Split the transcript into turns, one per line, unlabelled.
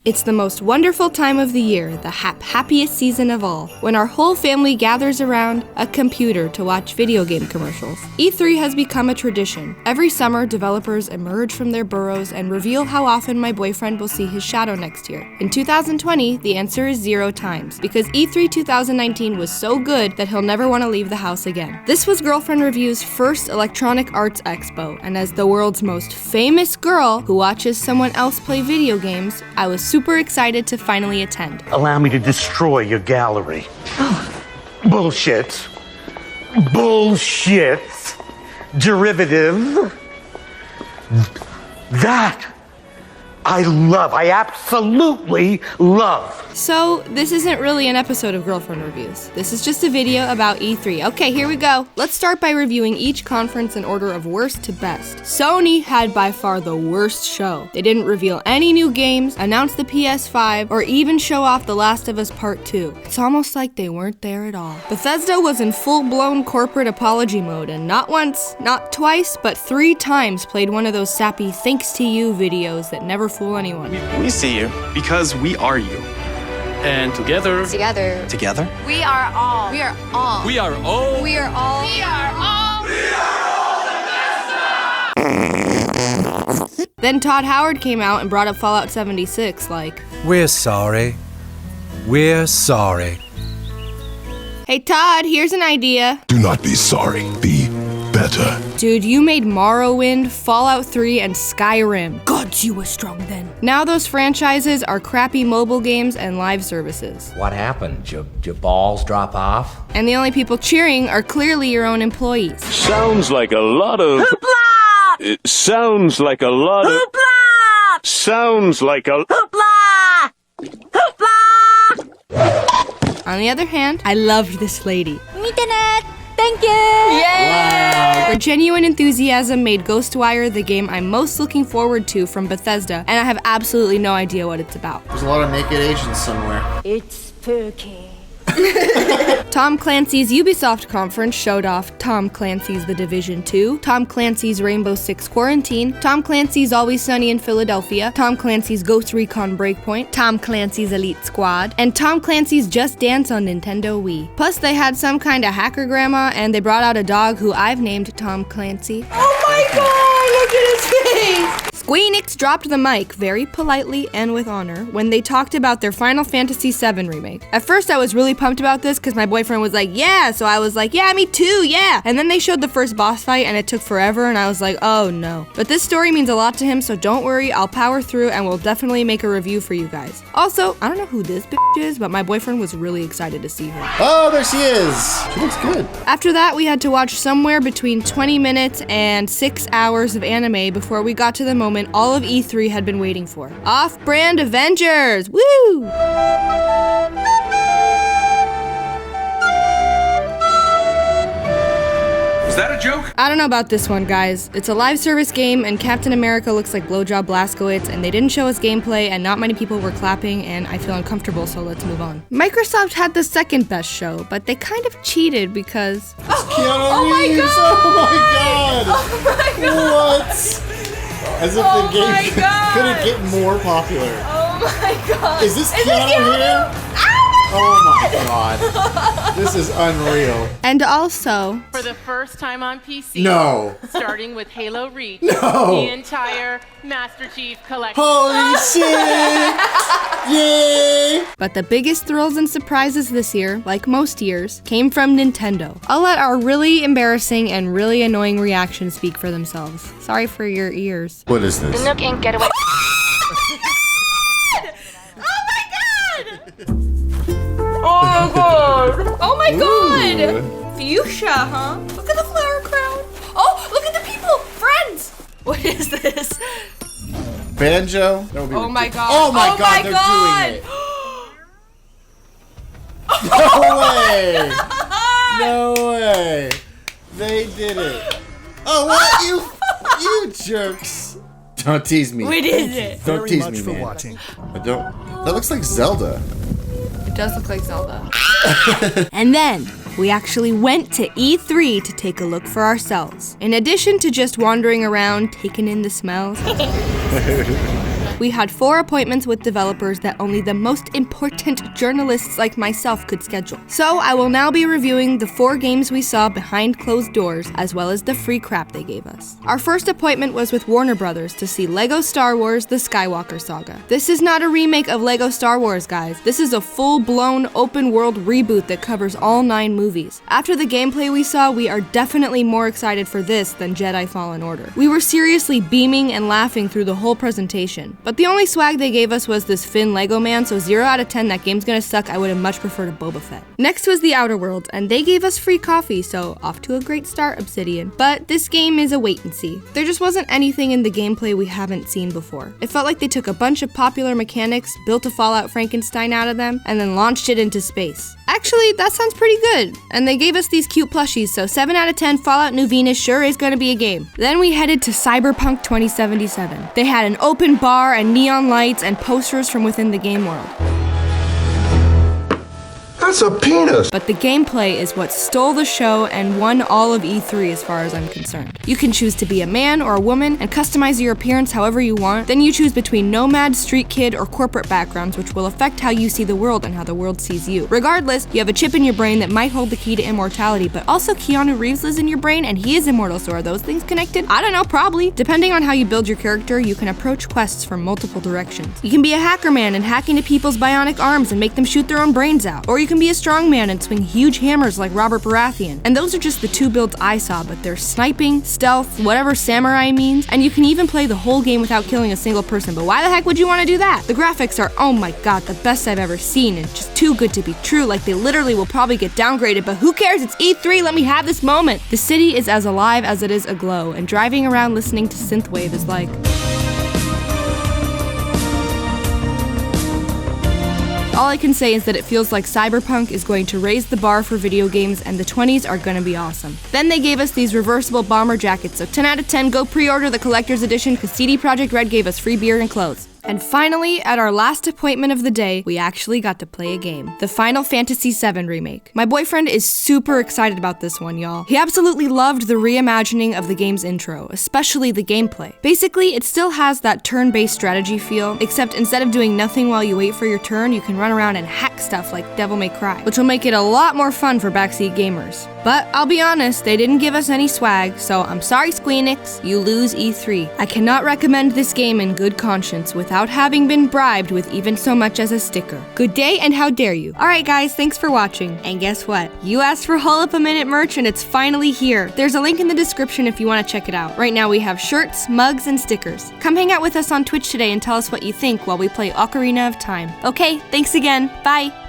It's the most wonderful time of the year, the happiest season of all, when our whole family gathers around a computer to watch video game commercials. E3 has become a tradition. Every summer, developers emerge from their burrows and reveal how often my boyfriend will see his shadow next year. In 2020, the answer is 0 times, because E3 2019 was so good that he'll never want to leave the house again. This was Girlfriend Review's first Electronic Arts Expo, and as the world's most famous girl who watches someone else play video games, I was super excited to finally attend.
Allow me to destroy your gallery. Bullshit. Bullshit. Derivative. That I love. I absolutely love.
So, this isn't really an episode of Girlfriend Reviews. This is just a video about E3. Okay, here we go. Let's start by reviewing each conference in order of worst to best. Sony had by far the worst show. They didn't reveal any new games, announce the PS5, or even show off The Last of Us Part 2. It's almost like they weren't there at all. Bethesda was in full-blown corporate apology mode, and not once, not twice, but 3 times played one of those sappy thanks to you videos that never fool anyone.
We see you because we are you. And together,
we are all.
we are all.
We are all.
We are all.
We are all.
We are all.
Then Todd Howard came out and brought up Fallout 76, like,
We're sorry. We're sorry.
hey Todd, here's an idea.
Do not be sorry. Be better.
Dude, you made Morrowind, Fallout 3, and Skyrim. Gods, you were strong then. Now those franchises are crappy mobile games and live services.
What happened? Your balls drop off?
And the only people cheering are clearly your own employees.
Sounds like a lot of... Hoopla! It sounds like a lot of... Hoopla! Sounds like a...
Hoopla! Hoopla!
On the other hand, I loved this lady.
We did it! Thank you!
Yay! Her genuine enthusiasm made Ghostwire the game I'm most looking forward to from Bethesda, and I have absolutely no idea what it's about.
There's a lot of naked Asians somewhere.
It's spooky.
Tom Clancy's Ubisoft conference showed off Tom Clancy's The Division 2, Tom Clancy's Rainbow Six Quarantine, Tom Clancy's Always Sunny in Philadelphia, Tom Clancy's Ghost Recon Breakpoint, Tom Clancy's Elite Squad, and Tom Clancy's Just Dance on Nintendo Wii. Plus they had some kind of hacker grandma, and they brought out a dog who I've named Tom Clancy. Oh my god, look at his face! Squeenix dropped the mic very politely and with honor when they talked about their Final Fantasy VII remake. At first I was really pumped about this because my boyfriend was like, yeah, so I was like, yeah, me too, yeah. And then they showed the first boss fight and it took forever and I was like, oh no. But this story means a lot to him, so don't worry, I'll power through and we'll definitely make a review for you guys. Also, I don't know who this bitch is, but my boyfriend was really excited to see her.
Oh, there she is. She looks good.
After that, we had to watch somewhere between 20 minutes and 6 hours of anime before we got to the moment all of E3 had been waiting for. Off-brand Avengers! Woo!
Is that a joke?
I don't know about this one, guys. It's a live service game, and Captain America looks like Blowjob Blazkowicz, and they didn't show us gameplay, and not many people were clapping, and I feel uncomfortable, so let's move on. Microsoft had the second best show, but they kind of cheated because...
Oh my god! Oh my god! What? As if the game couldn't get more popular.
Oh my god!
Is this Keanu here? Oh my god. This is unreal.
And also...
For the first time on PC.
No.
Starting with Halo Reach.
No.
The entire Master Chief Collection.
Holy shit! Yay!
But the biggest thrills and surprises this year, like most years, came from Nintendo. I'll let our really embarrassing and really annoying reactions speak for themselves. Sorry for your ears.
What is this?
The Nook Inc. Getaway.
Oh my god! Oh my
Ooh.
god! Fuchsia, huh? Look at the flower crown. Oh, look at the people! Friends! What is this?
Banjo? That would be
Oh my
ridiculous.
god.
Oh my
Oh
god,
my
they're
god.
doing it. No way. No way. They did it. Oh, what? You jerks. Don't tease me.
What is it?
Don't tease me, man. I don't. That looks like Zelda.
It does look like Zelda. And then, we actually went to E3 to take a look for ourselves. In addition to just wandering around, taking in the smells, We had 4 appointments with developers that only the most important journalists like myself could schedule. So I will now be reviewing the 4 games we saw behind closed doors, as well as the free crap they gave us. Our first appointment was with Warner Brothers to see LEGO Star Wars: The Skywalker Saga. This is not a remake of LEGO Star Wars, guys. This is a full-blown open-world reboot that covers all 9 movies. After the gameplay we saw, we are definitely more excited for this than Jedi Fallen Order. We were seriously beaming and laughing through the whole presentation. But the only swag they gave us was this Finn Lego man, so 0 out of 10, that game's gonna suck. I would have much preferred a Boba Fett. Next was The Outer Worlds, and they gave us free coffee, so off to a great start, Obsidian. But this game is a wait and see. There just wasn't anything in the gameplay we haven't seen before. It felt like they took a bunch of popular mechanics, built a Fallout Frankenstein out of them, and then launched it into space. Actually, that sounds pretty good. And they gave us these cute plushies, so 7 out of 10, Fallout New Venus sure is gonna be a game. Then we headed to Cyberpunk 2077. They had an open bar and neon lights and posters from within the game world.
That's a penis!
But the gameplay is what stole the show and won all of E3 as far as I'm concerned. You can choose to be a man or a woman and customize your appearance however you want. Then you choose between nomad, street kid, or corporate backgrounds, which will affect how you see the world and how the world sees you. Regardless, you have a chip in your brain that might hold the key to immortality, but also Keanu Reeves lives in your brain and he is immortal, so are those things connected? I don't know, probably. Depending on how you build your character, you can approach quests from multiple directions. You can be a hacker man and hack into people's bionic arms and make them shoot their own brains out. Or you can be a strongman and swing huge hammers like Robert Baratheon. And those are just the 2 builds I saw, but there's sniping, stealth, whatever samurai means, and you can even play the whole game without killing a single person. But why the heck would you want to do that? The graphics are, oh my god, the best I've ever seen, and just too good to be true. Like they literally will probably get downgraded, but who cares? It's E3, let me have this moment. The city is as alive as it is aglow, and driving around listening to synthwave is like... All I can say is that it feels like Cyberpunk is going to raise the bar for video games and the 20s are gonna be awesome. Then they gave us these reversible bomber jackets, so 10 out of 10, go pre-order the collector's edition because CD Projekt Red gave us free beer and clothes. And finally, at our last appointment of the day, we actually got to play a game. The Final Fantasy VII Remake. My boyfriend is super excited about this one, y'all. He absolutely loved the reimagining of the game's intro, especially the gameplay. Basically, it still has that turn-based strategy feel, except instead of doing nothing while you wait for your turn, you can run around and hack stuff like Devil May Cry, which will make it a lot more fun for backseat gamers. But I'll be honest, they didn't give us any swag, so I'm sorry Squeenix, you lose E3. I cannot recommend this game in good conscience without having been bribed with even so much as a sticker. Good day and how dare you. Alright guys, thanks for watching. And guess what? You asked for Hole Up a Minute merch and it's finally here. There's a link in the description if you want to check it out. Right now we have shirts, mugs, and stickers. Come hang out with us on Twitch today and tell us what you think while we play Ocarina of Time. Okay, thanks again. Bye!